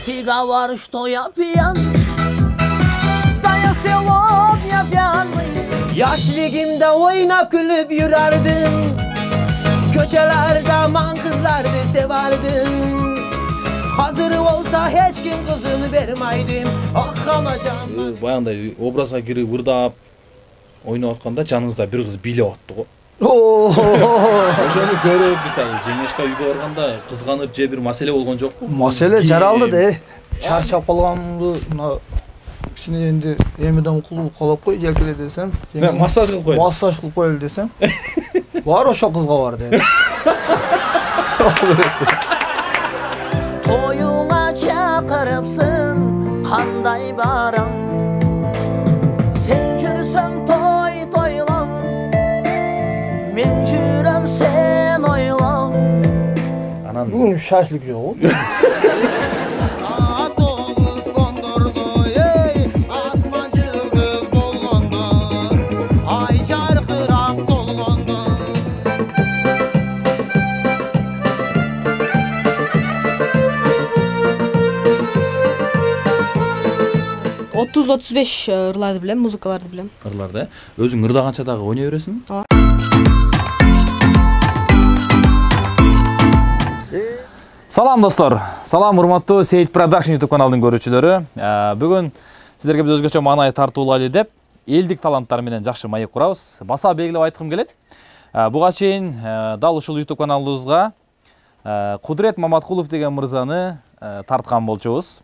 Tiga var что я пьян, да я сегодня пьяный. Yaşligimde oynap gülüp yürerdim, köçelerde man kızlardı severdim. Hazır olsa hiç kim kızını vermeydim. Ah anacağım. Баягындай образга кирип ырдап ойноп атканда жаныңызда бир кыз бийлеп атты го. Ошону көрүп, мисалы, жеңешка үйгө барганда кызганып же бир маселе болгон жокпу? Маселе жаралды да. Чарчап калганымды мына кичине энди эмеден кулуп калып кой желкеле десем. Массаж кылып коелу. Массаж кылып коелу десем. Бар ошо кызга бар dedi. Toyuna çakırıpsın kanday barım. Sen жүрсің той тойлам, мен жүрем sen ойлам. Анан Бүгүн шашлык жок. Otuz 35 ырларды билем, музыкаларды билем. Ырларды, өзүң ырдаганча дагы ойной бересиңби? Салам достор. Салам урматтуу Сейит Production YouTube каналынын көрүүчүлөрү. Бүгүн сиздерге биз өзгөчө маанай тартуулайлы деп элдик таланттар менен жакшы маек курабыз. Баса белгилеп айткым келет. Буга чейин дал ушул YouTube каналыбызга Кудрет Маматкулов деген мырзаны тарткан болчубуз.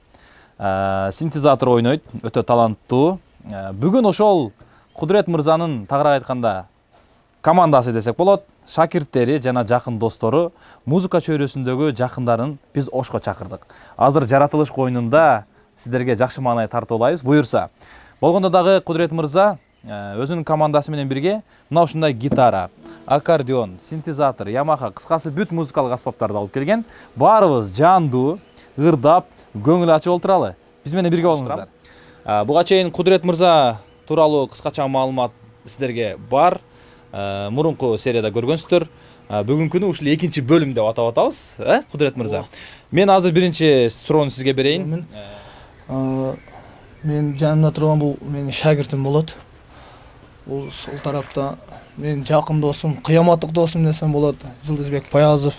Синтезатор ойнойт, өтө таланттуу. Бүгүн ошол Кудрет мырзанын тагыраак айтканда командасы десек болот, шакирттери жана жакын достору, музыка чөйрөсүндөгү жакындарын биз ошко чакырдык. Азыр жаратылыш коюнунда сиздерге жакшы маанай тартуулайбыз. Буюрса, болгондо дагы Кудрет мырза өзүнүн командасы менен бирге мына ушундай гитара, аккордеон, синтезатор, Yamaha, кыскасы бүт музыкалык аспаптарды алып келген. Баарыбыз жандуу, ырдап, көңүл ачып олтуралы. Биз менен бирге болуңуздар. Буга чейин Кудрет мырза тууралуу кыскача маалымат сиздерге бар. Мурунку серияда көргөнсүздөр. Бүгүнкүнү ушул экинчи бөлүм деп атап атабыз, Кудрет мырза. Мен азыр биринчи суроону сизге берейин. Мен жанымда турган бул менин шагиртим болот. Бул сол тарапта менин жакын досум, кыяматтык досум десем болот, Жылдызбек Паязов.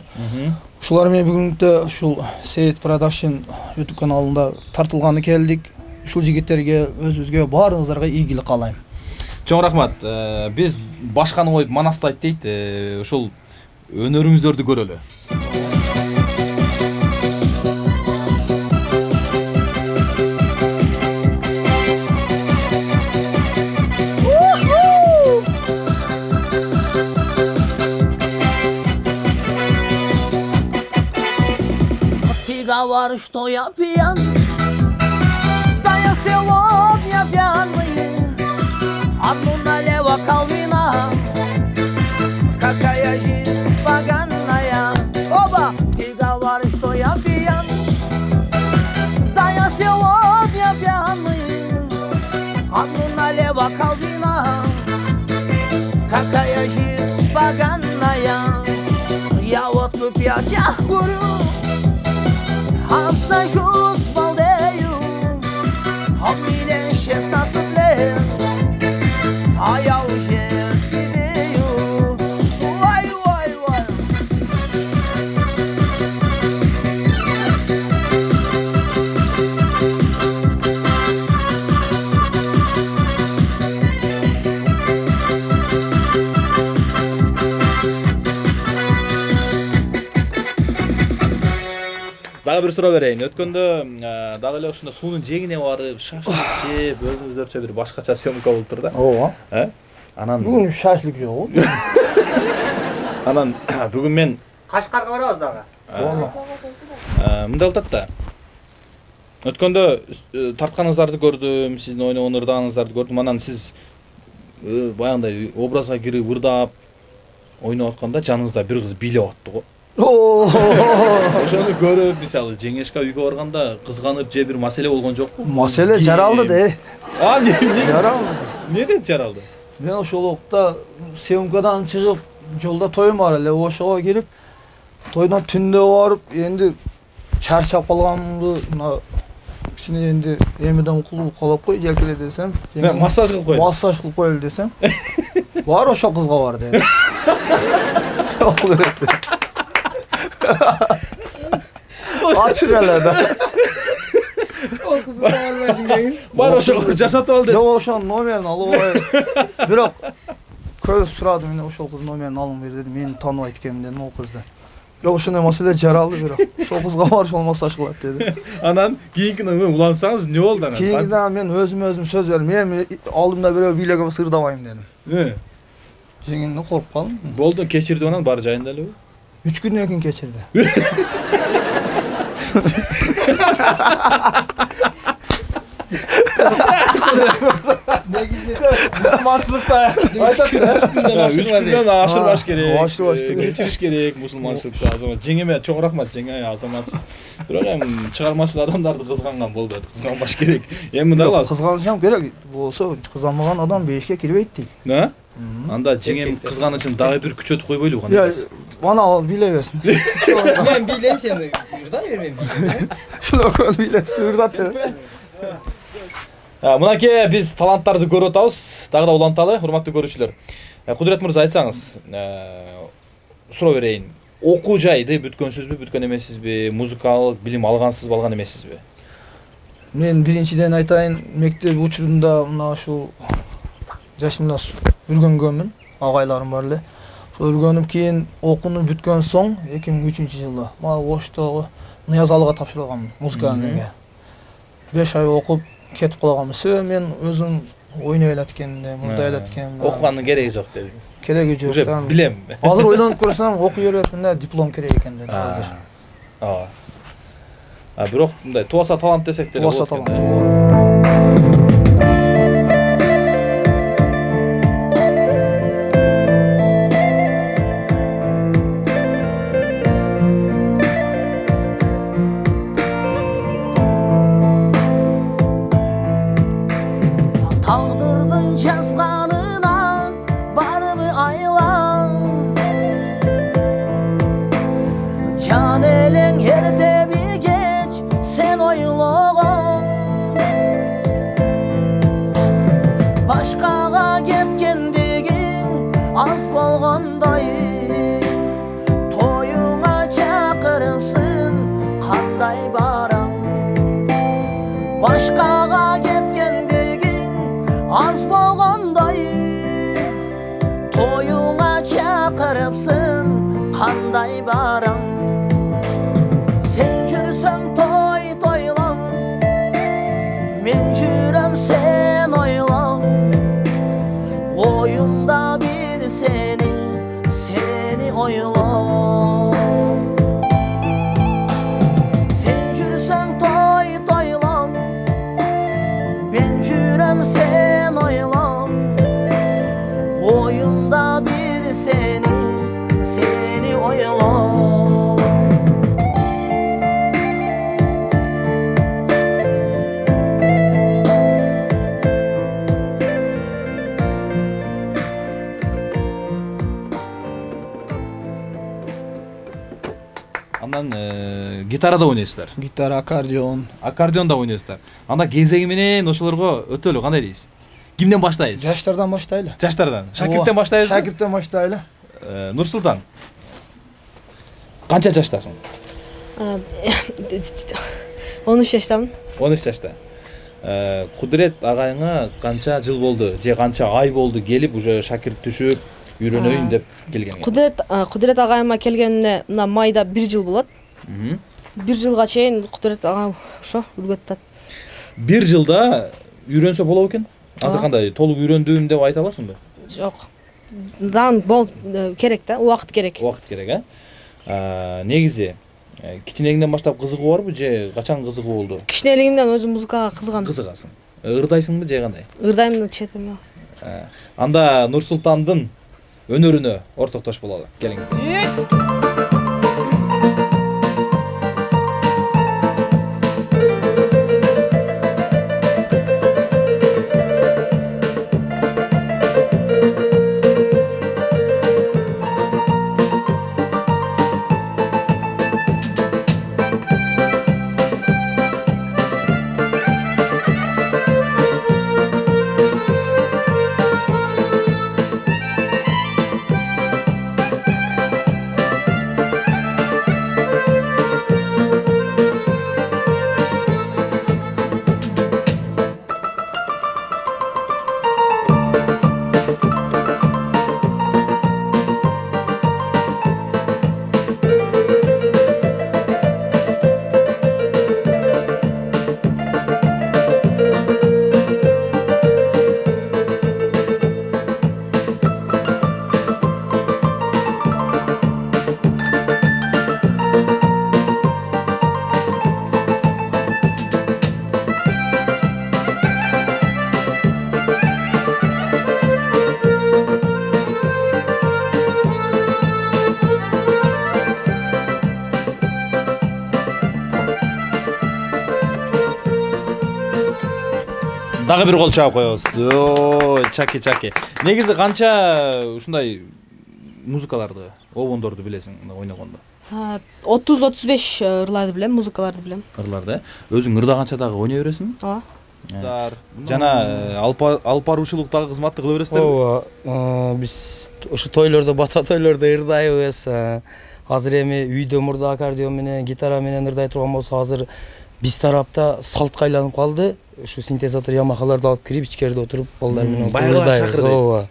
Ушулар менен бүгүнкү ушул Сейит Production YouTube каналында тартылганы келдик. Ушул жигиттерге өзүбүзгө баарыңыздарга ийгилик каалайм. Чоң рахмат. Биз башканы коюп манастайт дейт. Ушул өнөрүңүздөрдү көрөлү. Tiga var что я пьян, да я сегодня пьяный. Одну налево колвина, какая жизнь поганая. Оба, ты говоришь, что я пьян, да я сегодня пьяный. Одну налево колвина, какая жизнь поганая. Я вот купяча курю, обсажусь балдею, он мне 16 лет. А я уже сидею. Ой, ой, ой. Дагы бир суроо берейин. Өткөндө дагы эле ушунда суунун жээгине барып, шашлык жеп, өзүңүздөрчө бир башкача съемка болуп тур да. Ооба. Анан Бүгүн шашлык жок. Анан бүгүн мен Кашкарга барабыз дагы. мындай болуп атат да. Өткөндө тартканыңыздарды көрдүм, сиздин ойногон ырдагыңыздарды көрдүм. Анан сиз баягындай образга кирип ырдап ойноп атканда жаныңызда бир кыз бийлеп атты го. Ошону көрүп, мисалы, жеңешка үйгө барганда кызганып же бир маселе болгон жокпу? Маселе жаралды да. Жаралды. Неден жаралды? Мен ошол убакта съемкадан чыгып, жолда тоюм бар эле, ошого кирип, тойдон түндө барып, энди чарчап калганымды мына кичине энди эмеден кулуп калып кой желкеле десем. Массаж кылып кой. Массаж кылып коелу десем. Бар ошол кызга бар деди. Ол берет. Ачык эле да. Ол кызды барбайсың деген. Бар ошол жасатып ал деп. Жок, ошонун номерин алып алайын. Бирок көп сурады менен ошол кыздын номерин алып бер дедим. Мени тааныбайт экенмин дедим ол кызды. Жок, ошондой маселе жаралды бирок. Ошол кызга бар ошол массаж кылат деди. Анан кийинкине улансаңыз эмне болду анан? Кийинкиде мен өзүм сөз бердим. Мен алдымда бирөө бийлегем сырдабайм дедим. Жеңинден коруп калдым. Болду, кечирди анан бар жайында элеби? 3 күндөн кийин кечирди. Мусулманчылыкта айтат, 3 күндөн ашырбаш керек. Ашырбаш керек. Кечириш керек мусулманчылыкта. Азамат жеңеме чоң рахмат, жеңе азаматсыз. Бирок эми чыгармачыл адамдарды кызганган болду. Кызганбаш керек. Эми мындай кыласыз. Кызганышам керек. Болсо кызганмаган адам бешке кирбейт дейт. Да? Анда жеңем кызган үчүн дагы бир күчөтүп койбойлу кандай? Мана ал бийлей берсин. Мен бийлейм, сени буйрдай бермейм. Шулокол бийлеп буйрдат. Мынакей биз таланттарды көрүп атабыз. Дагы да уланталы, урматтуу көрүүчүлөр. Кудурет мырза, айтсаңыз, суроо берейин. Окуу жайды бүткөнсүзбү, бүткөн эмессизби? Музыкалык билим алгансызбы, алган эмессизби? Мен биринчиден айтайын, мектеп учурунда мына ушул жашымда үргөнгөнмүн, агайларым бар эле. Ошол үргөнүп кийин окууну бүткөн соң 2003-жылы мага Оштогу Ниязалыга тапшырылгам музыканы. 5 ай окуп кетип калганмын. Себеби мен өзүм ойной элет экенмин, мурда элет экенмин. Окуганын кереги жок деди. Кереги жок. Уже билем. Азыр ойлонуп көрсөм, окуй бербепмин да, диплом керек экен деди азыр. Бирок мындай тубаса талант десек деле болот. Тубаса талант. Tağdırdın yazganına barımı aylan. Can elin yerde bir geç sen oyloğun. Başkaga ketkendigin az bolğanday. Toyuna çakırıpsın kanday baram. Başkaga az bolğanday toyuna çakırıpsın kanday baram. Sen жүрсөң toy toylam, men жүрөm sen oylam. Oyumda bir seni oylam. Sen жүрсөң toy toylam, men жүрөm sen oylam. Oyunda bir seni oylam. Андан гитарада ойнойсуздар. Гитара, аккордеон. Аккордеонда ойнойсуздар. Анда кезеги менен ошолорго өтөлү кандай дейсиз? Кимден баштайсыз? Жаштардан баштайлы. Жаштардан. Шакирттен баштайсызбы? Шакирттен баштайлы. Нурсултан. Канча жаштасың? 13 жаштамын. 13 жашта. Кудурет агайыңа канча жыл болду же канча ай болду келип уже шакирт түшүп үйрөнөйүн деп келген? Кудурет агайыма келгенине мына майда 1 жыл болот. 1 жылга чейин Кудурет агам ошо үргөтүп атат. 1 жылда үйрөнсө болот экен? Азыр кандай толук үйрөндүм деп айта аласыңбы? Жок. Дан бол керек да, убакыт керек. Убакыт керек, негизи кичинегиңден баштап кызыгуу барбы же качан кызыгуу болду? Кичинелигимден өзүм музыкага кызыгам. Кызыгасың. Ырдайсыңбы же кандай? Ырдайм четемде. Анда Нурсултандын өнөрүнө ортоктош бололу. Келиңиздер. Дагы бир кол чаап коебуз. Чаки. Негизи канча ушундай музыкаларды, обондорду билесиң ойногондо? 30-35 ырларды билем, музыкаларды билем. Ырларды. Өзүң ырдаганча дагы ойной бересиңби? Ооба. Жана алып баруучулук дагы кызматты кыла бересиздерби? Ооба. Биз ушу тойлордо, бата тойлордо ырдайбыз. Азыр эми үйдө мурда аккордеон менен, гитара менен ырдай турган болсо, азыр биз тарапта салтка айланып калды. Ушу синтезатор Ямахаларды алып кирип, ичкерде отуруп, балдар менен ырдайбыз. Ооба.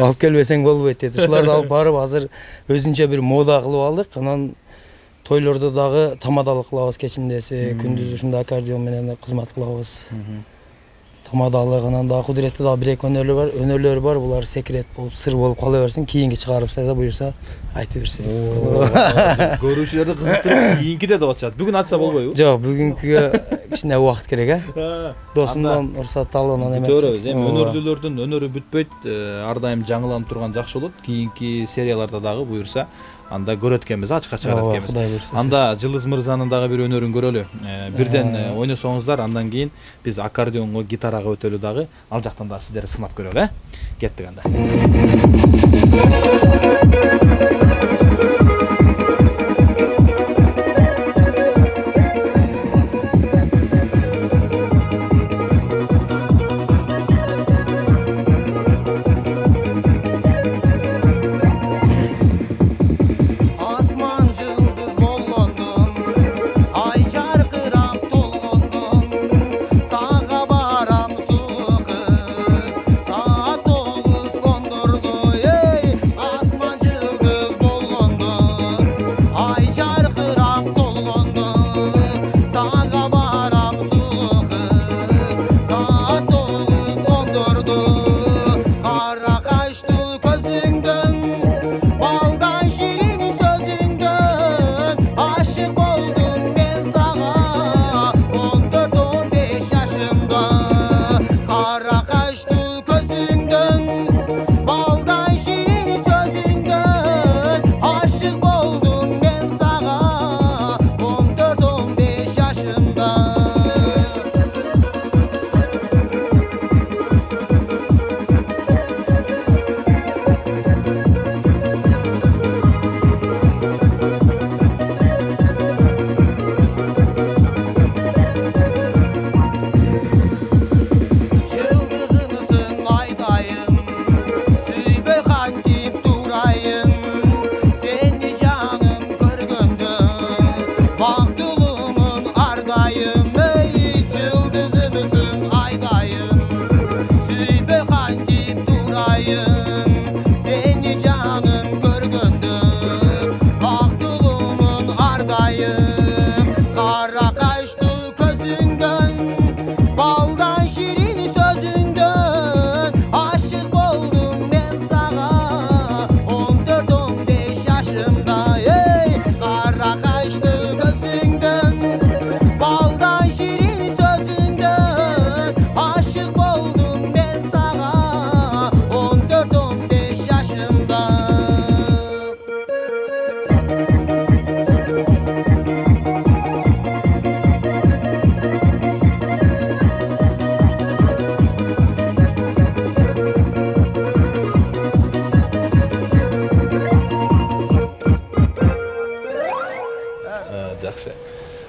Алып келбесең болбойт дейт. Ушуларды алып барып, азыр өзүнчө бир мода кылып алдык. Анан тойлордо дагы тамадалык кылабыз кечиндеси, күндүз ушундай аккордеон менен кызмат кылабыз. Тамадалык, анан дагы кудуретте дагы бир-эки өнөрлөр бар. Булар секрет болуп, сыр болуп кала берсин. Кийинки чыгарылса да буюрса айтып берсин. Көрүүчүлөрдү кызыктырып, кийинкиде деп атышат. Бүгүн атса болбойбу? Жок, бүгүнкүгө кичине убакыт керек, Досумдан уруксат алып анан эметсек. Көрөбүз. Эми өнөрлүүлөрдүн өнөрү бүтпөйт. Ар дайым жаңыланып турган жакшы болот. Кийинки серияларда дагы буюрса, анда көрөт экенбиз, ачыкка чыгарат экенбиз. Анда Жылдыз мырзанын дагы бир өнөрүн көрөлү. Бирден ойносоңуздар, андан кийин биз аккордеонго, гитарага өтөлү дагы ал жактан да сиздерди сынап көрөлү, Кеттик анда.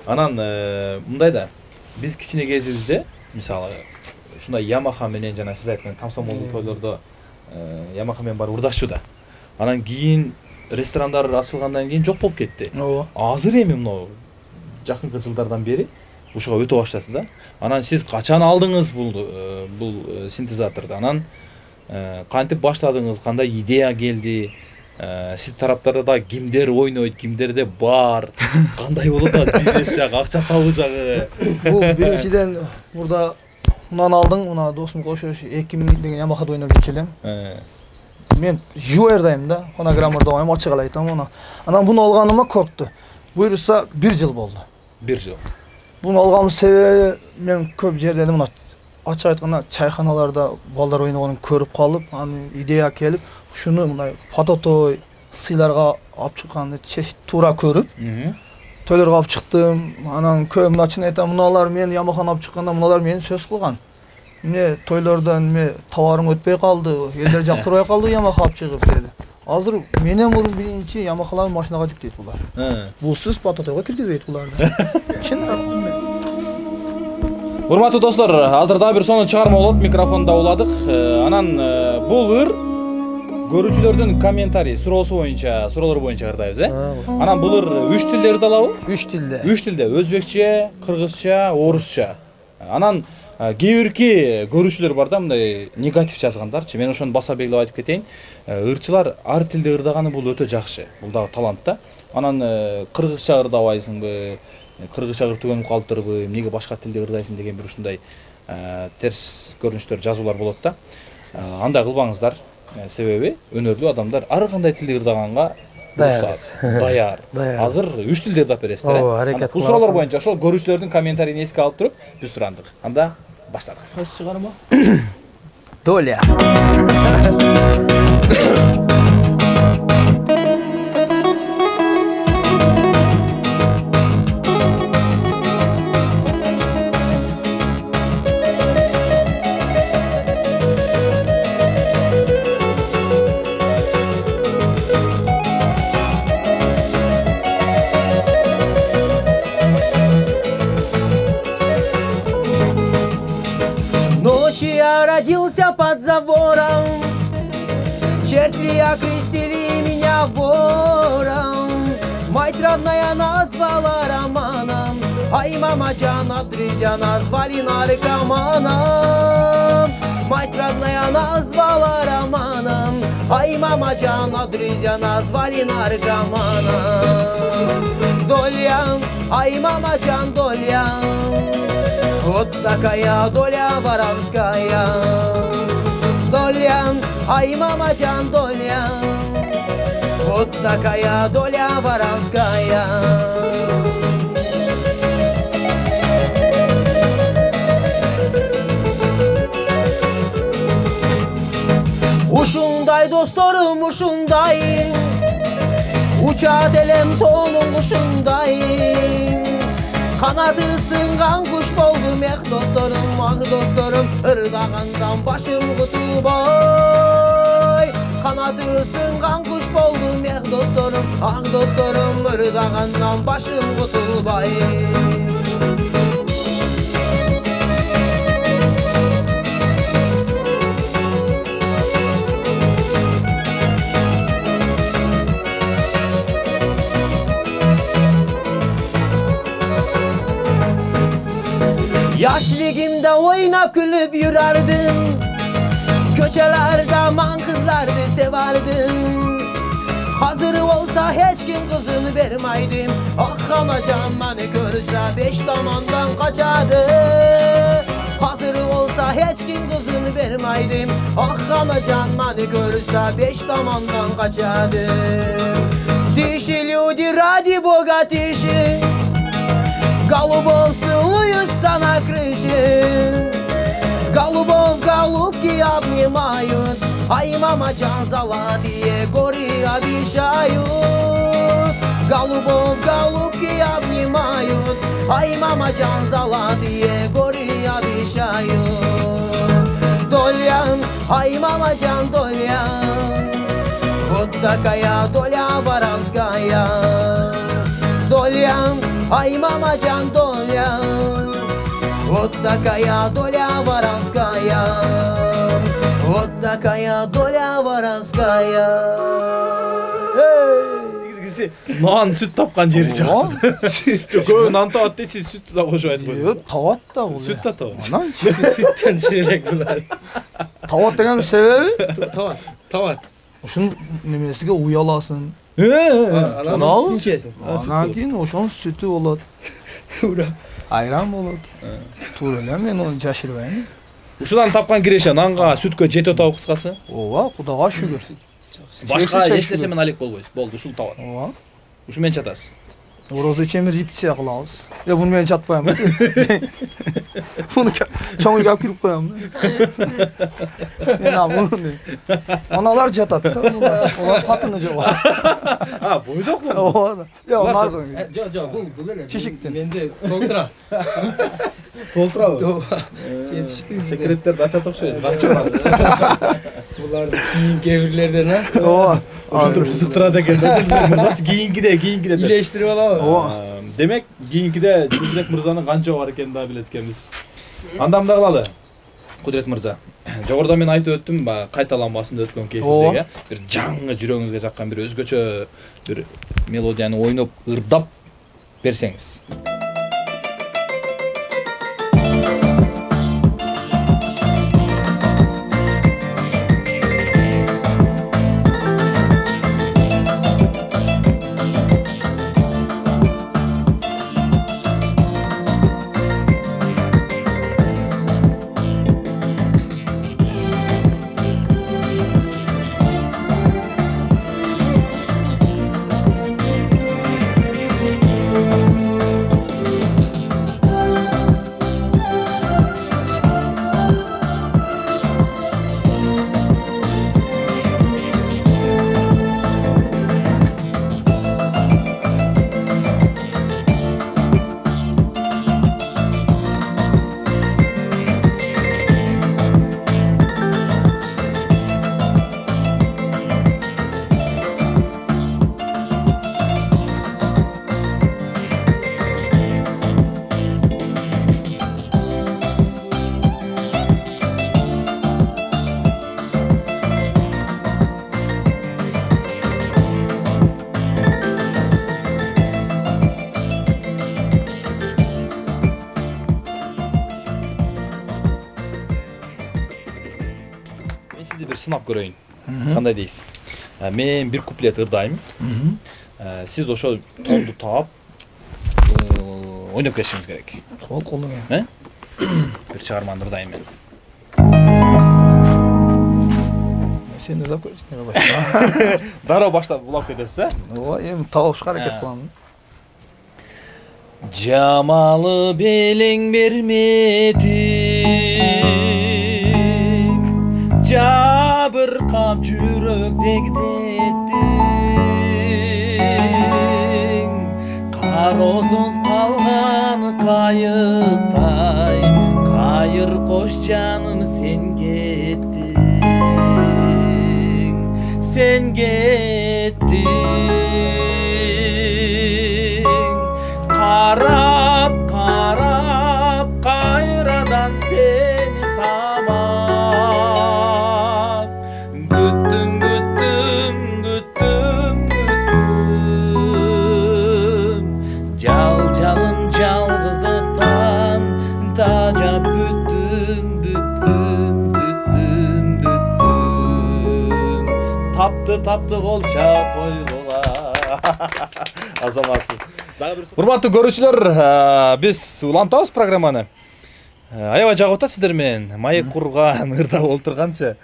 Анан мындай да биз кичине кезибизде мисалы ушундай Ямаха менен жана сиз айткан комсомолдук тойлордо Ямаха менен барып ырдашчу да. Анан кийин ресторандар ачылгандан кийин жок болуп кетти. Азыр эми мына жакынкы жылдардан бери ушуга өтө баштады да. Анан сиз качан алдыңыз бул синтезаторду? Анан кантип баштадыңыз? Кандай идея келди? Сиз тараптарда да кимдер ойнойт, кимдерде бар? Кандай болот да бизнес жагы, акча табуу жагы? Бул биринчиден мурда мунаны алдың, мына досум кошо 2000 деген Ямахада ойноп жүрчү элем. Мен живой ырдайм да, фонограмма ырдабайм, ачык эле айтам аны. Анан буну алганыма коркту. Буюрса 1 жыл болду. 1 жыл. Буну алганымдын себеби мен көп жерлерде мына ачык айтканда чайханаларда балдар ойногонун көрүп калып, анын идея келип, шуну мындай фототой сыйларга алып чыкканды туура көрүп, тойлорго алып чыктым. Анан көп мына чын айтам, муналар мен Ямаханы алып чыкканда муналар мени сөз кылган. Mine toylardan me tavarың өтпей kaldı, elder jaktırбай kaldı, yamaha alып чыгып dedi. Азыр менен мурун биринчи ямахаларды машинага жүктейт булар. Бусуз Бататойго киргизбейт буларды. Чын. Урматтуу достор, азыр дагы бир сонун чыгарма болот, микрофонда уладык. Анан бул ыр көрүүчүлөрдүн комментарий, суроолор боюнча ырдайбыз, Анан бул ыр 3 тилде ырдалабы? 3 тилде. 3 тилде, өзбекче, кыргызча, орусча. Анан кээ бирки көрүүчүлөр бар да, мындай негатив жазгандарчы. Мен ошону баса белгилеп айтып кетейин. Ырчылар ар тилде ырдаганы бул өтө жакшы. Бул дагы талант да. Анан кыргызча ырдабайсыңбы, кыргызча ыртөгөнүп калыптырбы, эмнеге башка тилде ырдайсың деген бир ушундай терс көрүнүштөр, жазуулар болот да. Андай кылбаңыздар. Себеби өнөрлүү адамдар ар кандай тилде ырдаганга даяр. Азыр 3 тилде ырдап бересиздер. Ооба, аракет кылабыз. Бул суроолор боюнча ошол көрүүчүлөрдүн комментарийин эске алып туруп биз сурандык. Анда баштадык. Кайсы чыгарма? Доля. Я родился под забором, черти окрестили меня вором. Мать родная назвала романом, ай, мамаджан, друзья назвали наркоманом. Мать родная назвала романом, ай, мамаджан, друзья назвали наркоманом. Доля, ай, мамаджан, доля, вот такая доля воровская. Доля, ай, мамаджан, доля, вот такая доля воровская. Ушундай досторум, ушундай, учат элем тонун кушундай. Kanadı sıngan kuş boldum, dostlarım, ırdagandan başım kutu boy. Kanadı sıngan kuş boldum, dostlarım, ırdagandan başım kutu boy. Yaşligimde oynap gülüp yürerdim, köçelerde man kızlardı severdim. Hazır olsa hiç kim kızını vermeydim, ah anacığım beni görürse 5 damandan kaçardı. Hazır olsa hiç kim kızını vermeydim, ah anacığım beni görürse 5 damandan kaçardı. Тише, люди, ради Бога, тише, голубов целуются на крыше. Голубов голубки обнимают, ай, мамаджан, золотые горы обещают. Голубов голубки обнимают, ай, мамаджан, золотые горы обещают. Доля, ай, мамаджан, доля, вот такая доля воровская. Доля, ай, мамаджан, доля, вот такая доля воровская. Вот такая доля воровская. Нан сүт тапкан жери жакты. Көбү нан табат дейсиз, сүттү да кошуп айтып койдуңуз. Табат да бул. Сүт да табат. Анан Sütten çeyrek bular. табат деген себеби Tavat. ушунун немесиге уяласың. Anam içesin. Анан кийин ошонун сүтү болот. Тура. Айран болот. Туура эле, мен ону жашырбайм. Ушудан тапкан киреше нанга, сүткө жетип атабы кыскасы? Ооба, Кудайга шүгүр. Башка эч нерсе менен алек болбойсуз. Болду, ушул табат. Ооба. Ушу менен чатасыз. Орозо ичемир репетиция кылабыз. Буну мен жатпайм. Буну чоң үйгө алып кирип коём. Мен амуну. Аналар жатат да, олар катыны жок. А, бойдокму? Ооба. Я onlar da. Jo, bu böyle. Çeşiktin. Bende толтура. Толтурабы? Yetiştiniz. Секреттерди ачат окшойсуз. Канча бар? Буларды кийинки эбирлерден а? Ооба. Ошентип кызыктырат экен да. Мырзачы кийинкиде. Илештирип алабы? Ооба. Демек, кийинкиде Жылдызбек мырзанын канча бар экенин да билет экенбиз. Анда мындай кылалы. Кудрет мырза. Жогоруда мен айтып өттүм, кайталанбасын деп өткөн кесиптеги. Бир жаңы жүрөгүңүзгө жаккан бир өзгөчө бир мелодияны ойноп, ырдап берсеңиз. Сынап көрөйүн. Кандай дейсиз? Мен бир куплет ырдайм. Сиз ошол тонду таап ойноп кетишиңиз керек. Колдон экен. Бир чыгарманы ырдайм мен. Сен да көрсөң. Дароо баштап улап кетесиз, Ооба, эми табышка аракет кылам. Жамалы белең бермети жабыркап жүрөк дегдеттиң кароосуз калган кайыктай кайыр кош жаным сен кеттиң карап кайрадан сени самап күттүм жалым жалгыздыктан тажап бүттүм тапты колчак койгула. Азаматсыз. Урматтуу көрүүчүлөр, биз улантабыз программаны. Аябай жагып атат сиздер менен маек курган, ырдап олтурганча.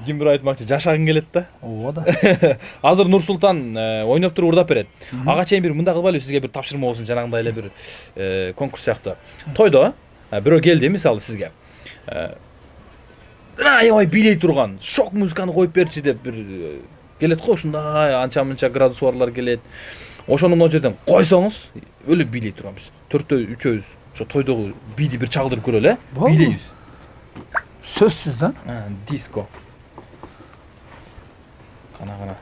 Ким бир айтмакчы, жашагың келет да. Ооба да. Азыр Нурсултан ойноп туруп ырдап берет. Ага чейин бир мындай кылбайлы, сизге бир тапшырма болсун, жанагындай эле бир конкурс сыяктуу. Тойдо бирөө келди, мисалы сизге. Аябай бийлей турган, шок музыканы коюп берчи деп бир келет го, ушундай анча-мынча градус барлар келет. Ошону о жерден койсоңуз, өлүп бийлей турганбыз. Төртөө, үчөөбүз ошо тойдогу бийди бир чагылдырып көрөлү, бийлейбиз. Сөзсүз да. Диско. Кана.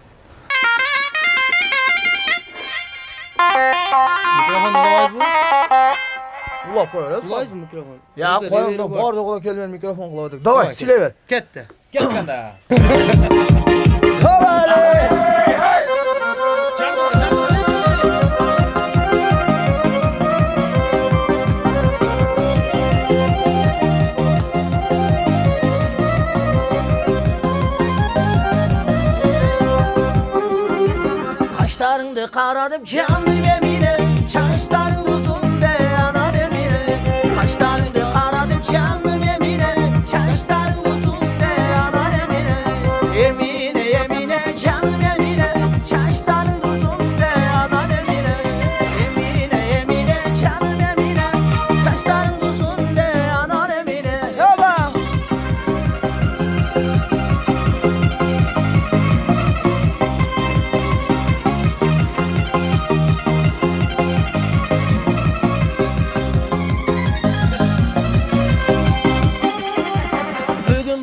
Микрофонду улабайсызбы? Улап коерсуз. Улайсызбы микрофон? Я коем да, бардыгы келген микрофон кылып атат. Давай, сүйлөй бер. Кетти. Кетканда. Kaşlarını karadım canım emine, çaşların uzun de ana emine. Kaşlarını karadım canım emine, çaşların uzun de ana emine. Emine canım emine, çaşların uzun de ana emine. Emine canım emine, çaşların uzun de ana emine. Yola.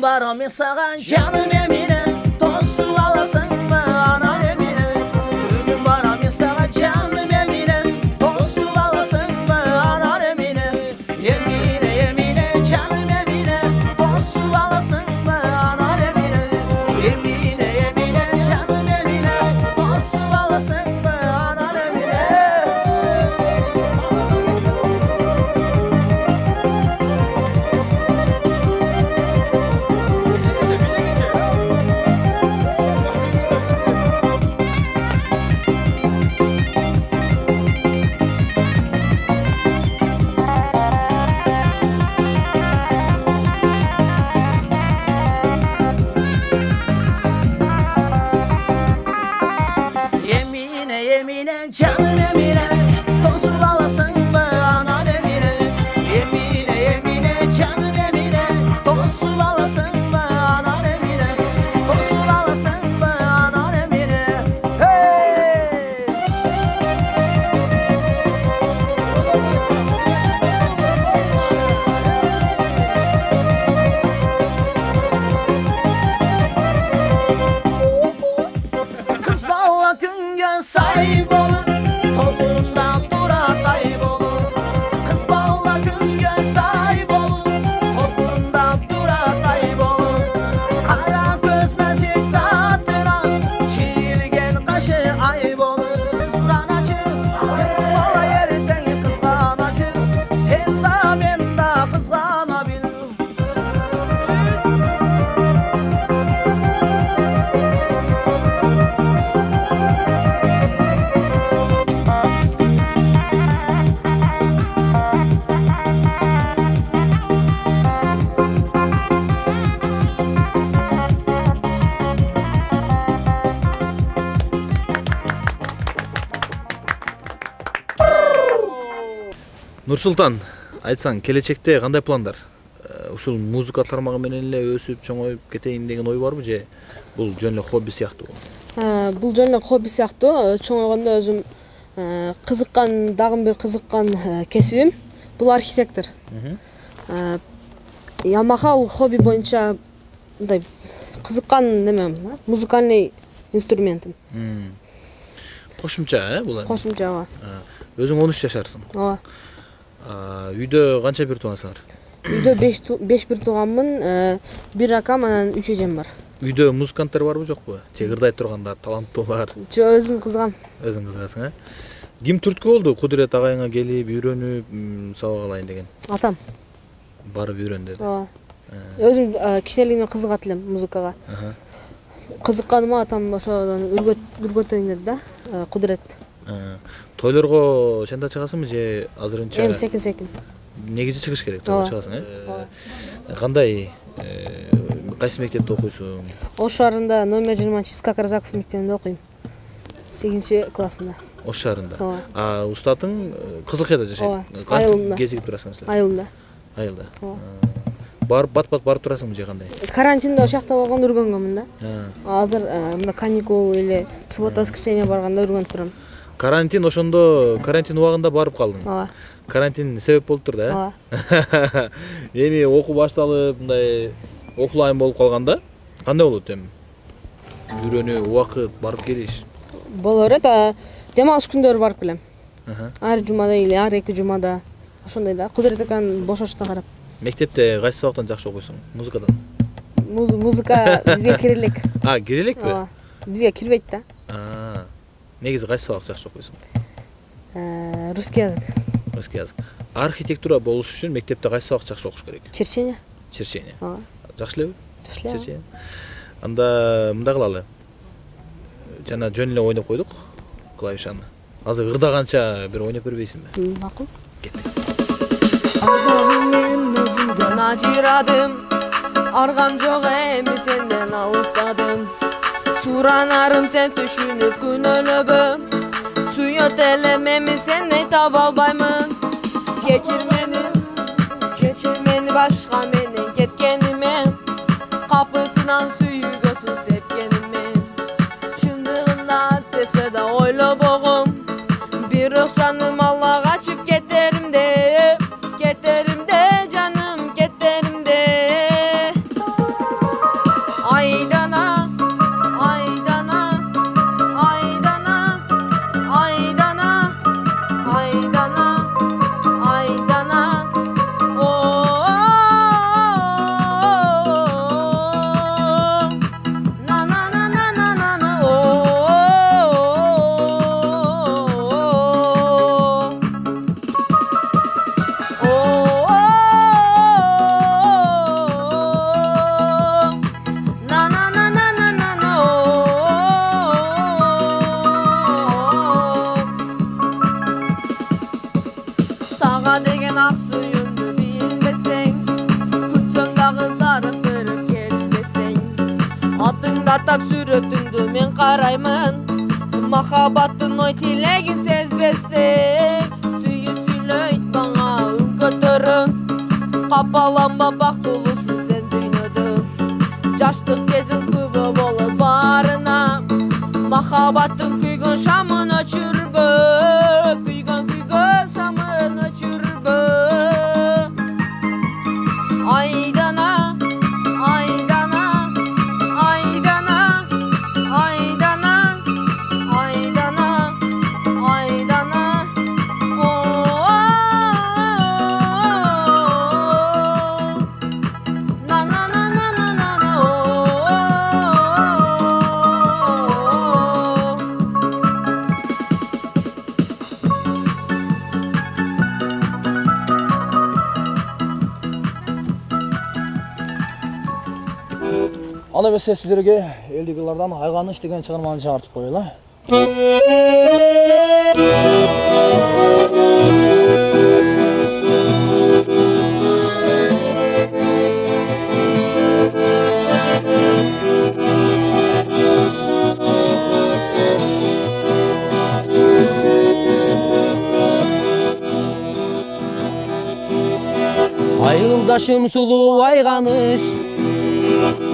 baram sağa canım Emine tostu alasın mı anan Emine Bugün baram sağa canım Emine tostu alasın mı anan Emine Emine Emine canım Emine tostu alasın mı anan Emine Emine Emine canım Emine tostu alasın mı anan Emine Yemine yemine canım Emine tozu balasın mı anan Emine Yemine yemine canım Emine tozu balasın mı anan Emine Tozu balasın mı anan Emine Hey Kız balla künge sahip olur Tozundan dura sahip olur Kız balla künge sahip olur Tozundan dura sahip olur Kara göz nazik tatına Çiğirgen kaşı ayıp olur Kızganacı Kız balla yerden kızganacı Sen da ben da kızganabilirim Нурсултан, айтсаң, келечекте кандай пландар? Ушул музыка тармагы менен эле өсүп, чоңоюп кетейин деген ой барбы же бул жөн эле хобби сыяктуу? Бул жөн эле хобби сыяктуу. Чоңойгондо өзүм кызыккан, дагы бир кызыккан кесибим бул архитектор. Ямаха ал хобби боюнча мындай кызыккан немем, музыкальный инструментим. Кошумча, бул? Кошумча, ооба. Өзүң 13 жашарсың. Ооба. Үйдө канча бир туугансыңар? Үйдө 5 бир тууганмын, бир акам, анан 3 эжем бар. Үйдө музыканттар барбы жокпу? Чегирдай тургандар, таланттуулар. Жо, өзүм кызгам. Өзүң кызгасың, Ким түрткү болду? Кудурет агайыңа келип, үйрөнүп, сабак алайын деген. Атам. Барып үйрөн деди. Ооба. Өзүм кичинелигинен кызыгат элем музыкага. Кызыкканыма атам ошодон үргөтөйүн деди да, Кудурет. Тойлорго сен да чыгасыңбы же азырынча? Эми секин. Негизи чыгыш керек, Ооба. чыгасың, Кандай? Кайсы мектепте окуйсуң? Ош шаарында номер 20 Искак Разаков мектебинде окуйм. 8-классында. Ош шаарында. Ооба. Устатың Кызылкаяда жашайт. Ооба. Айылында. Кезигип турасың силер? Айылында. Айылда. Ооба. Барып бат-бат барып турасыңбы же кандай? Карантинде ошакта болгондо үргөнгөнмүн да. Азыр мында каникул или суббота воскресенье барганда үргөнүп турам. Карантин ошондо карантин убагында барып калдың. Ооба. Карантин себеп болуптур да? Ооба. Эми окуу башталып, мындай офлайн болуп калганда кандай болот эми? Үйрөнүү, убакыт, барып келиш. Боло берет, дем алыш күндөрү барып келем. Ар жумада или ар 2 жумада. Ошондой да, Кудурет акан бошошуна карап. Мектепте кайсы сабактан жакшы окуйсуң? Музыкадан? Музыка бизге кире элек. Кире элекпи? Ооба. Бизге кирбейт да. Негизи кайсы сабак жакшы окуйсуң? Русский язык. Русский язык. Архитектура болуш үчүн мектепте кайсы сабак жакшы окуш керек? Черчение. Черчение. Ооба. Жакшы элеби? Жакшы эле. Черчение. Анда мындай кылалы. Жана жөн эле ойноп койдук клавишаны. Азыр ырдаганча бир ойноп бербейсиңби? Макул. Мен özümden Acıradım, argam жоқ эми сенден алыстадым. Суранарым сен түшүнүп күнөөлөбөм. Сүйөт элем эми сени таба албаймын. Кечир мени башка менен кеткениме. Капысынан сүйүүгө су сепкениме. Чындыгында десе да ойлобогум. Бирок жаным алла качып кетеримде. Кетеримде жаным кетеримде. дагы зарыктырып келбесең. Атыңды атап сүрөтүңдү мен караймын. Махаббаттын ой тилегин сезбесең, сүйүү сүйлөйт мага үн көтөрүп. Капаланма бактылуусун сен дүйнөдө. Жаштык кезиң күбө болуп барына. Махаббаттын күйгөн шамын өчүрбө. Күйгөн шамын өчүрбө. Айдана, айдана, айдана, айдана, айдана, айдана. На на на на на на на. Ала берсе сіздерге элдик жылдардан Айганыч деген чыгарманы чыгартып коелу. Айылдашым сулуу Айганыч,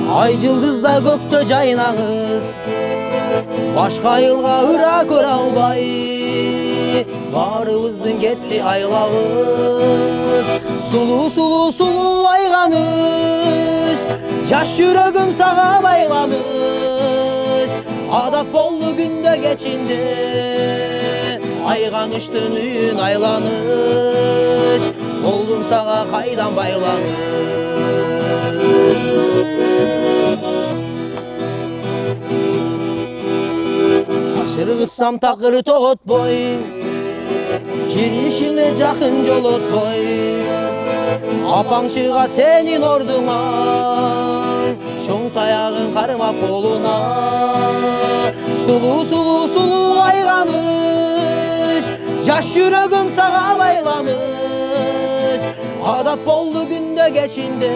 ай жылдызда көктө жайнаңыз. Башка айылга ыра көрө албай, баарыбыздын кетти айлабыз. Сулуу Айганыч, жаш жүрөгүм сага байланыш. Адат болду күндө кечинде, Айганычтын үйүн айланыш. Болдум сага кайдан байланыш. Ташыргытсам такыр тоготпой, киришиме жакын жолотпой. Апаң чыга сенин ордуңа, чоң таягын кармап колуна. Сулуу Айганыч, жаш жүрөгүм сага байланыш. Адат болду күндө кечинде,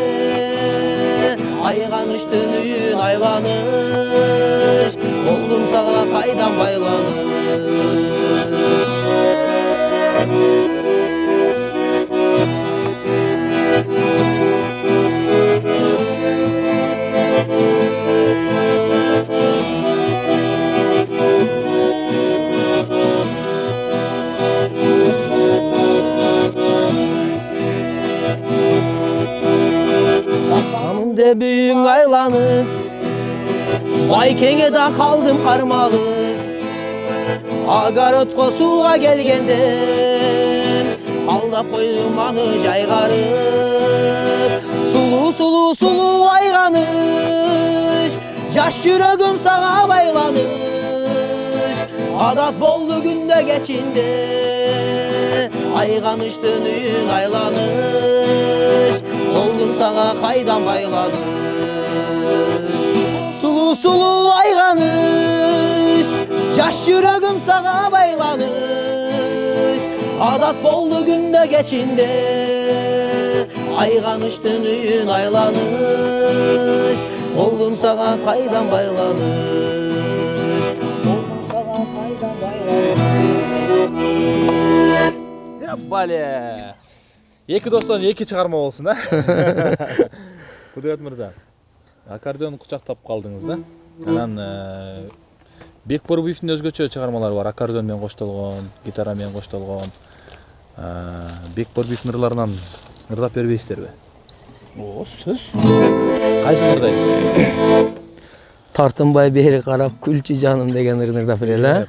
Айганычтын үйүн айланыш. Болдум сага кайдан байланыш. Sanımda büyüğün aylanıp, Baykenge da kaldım karmalıp. Agarotko suğa gelgenden, aldap koydum anı jaygarıp. Sulu Aygaныч, jaş жүрөгүм сага байланыш. Adat boldu günde geçinde, Aygaнычтын үйүн айланыш. Болдум сага кайдан байланыш. Sulu Aygaныч, жаш жүрөгүм сага байланыш. Adat болду күндө кечинде, Aygaнычтын үйүн айланыш. Болдум сага кайдан байланыш. Болдум сага кайдан байланыш. Бале. Эки достон эки чыгарма болсун, а? Кудурет мырза. Аккордеон кучактап калдыңыз да. Анан Бекборбиевдин өзгөчө чыгармалары бар. Аккордеон менен коштолгон, гитара менен коштолгон. Бекборбиевдин ырларынан ырдап бербейсиздерби? О, сөз. Кайсын ырдайсыз? Тартынбай бери карап күлчү жаным деген ырын ырдап берели.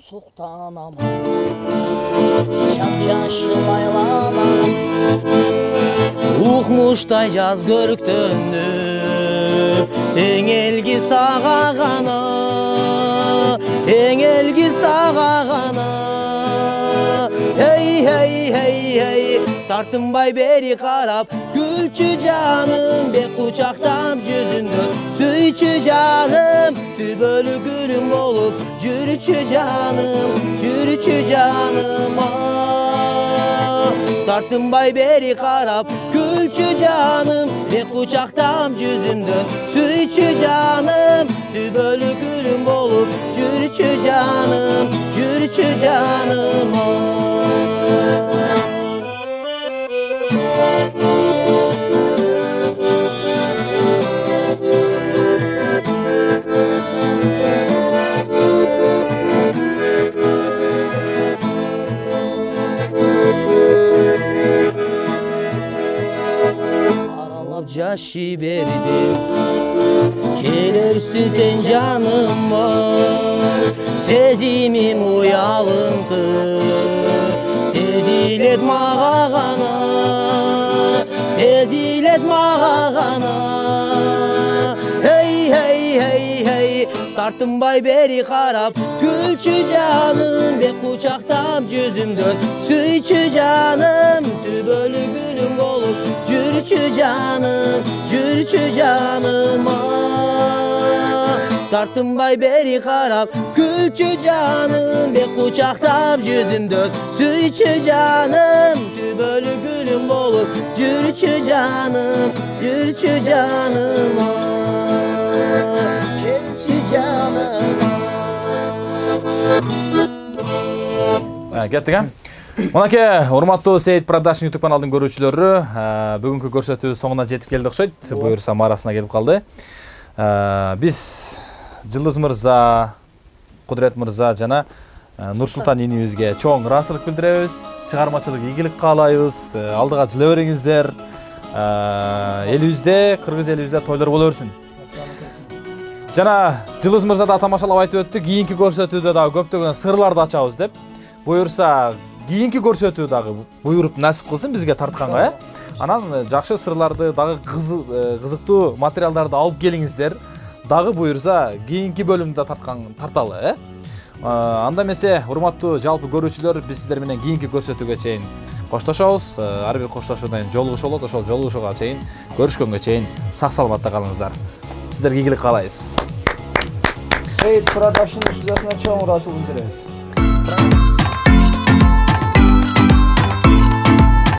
Sultanam, şapşaşıl aylanam. Ухмуштай жаз көрктөндү, эң элги сага гана, эң элги sağa gana. Hey hey hey hey, tartınbay beri karap, gülçü canım, be kucaktam yüzünde, süyçü canım, tübölü gülüm olup, jürüçü canım, jürüçü canım. Tartınbay beri karap, gülçü canım, be kucaktam yüzünde, süyçü canım, tübölü gülüm olup, jürüçü canım, jürüçü canım. Aralap jaşı verdim, gelirsin sen canıma. Sezimim uyalındı, sezilet mağa gana, sezilet mağa gana. Hey hey hey hey, tartınbay beri karap, gülçü canım, be kucaktam yüzüm dön, süyçü canım, tübölü gülüm olup, jürüçü canım, jürüçü canım. Tartınbay beri karap, gülçü canım, be kucaktam yüzüm dön, süyçü canım, tübölü gülüm olup, jürüçü canım, jürüçü canım. Jürüçü canım. Кеттик, Мынакей, урматтуу Сейит Продакшн YouTube каналдын көрүүчүлөрү, бүгүнкү көрсөтүү соңуна жетип келди окшойт. Буюрса марасына келип калды. Биз Жылдыз мырза, Кудурет мырза жана Нурсултан инибизге чоң ыраазычылык билдиребиз. Чыгармачылык ийгилик каалайбыз. Алдыга жыла бериңиздер. Элибизде, кыргыз элибизде тойлор боло берсин. Жана Жылдыз мырза да тамашалап айтып өттү, кийинки көрсөтүүдө дагы көптөгөн сырларды ачабыз деп. Буюрса, кийинки көрсөтүү дагы буйруп насип кылсын бизге тартканга, Анан жакшы сырларды дагы кызыктуу материалдарды алып келиңиздер. Дагы буйрса, кийинки бөлүмдө тарталы, Анда эмесе, урматтуу жалпы көрүүчүлөр, биз сиздер менен кийинки көрсөтүүгө чейин коштошобуз. Ар бир коштошуудан жолугуш болот, ошол жолугушууга чейин, көрүшкөнгө чейин сак саламатта калыңыздар. Сиздерге ийгилик каалайбыз. Сейит Продакшн студиясына чоң ыраазычылык билдиребиз.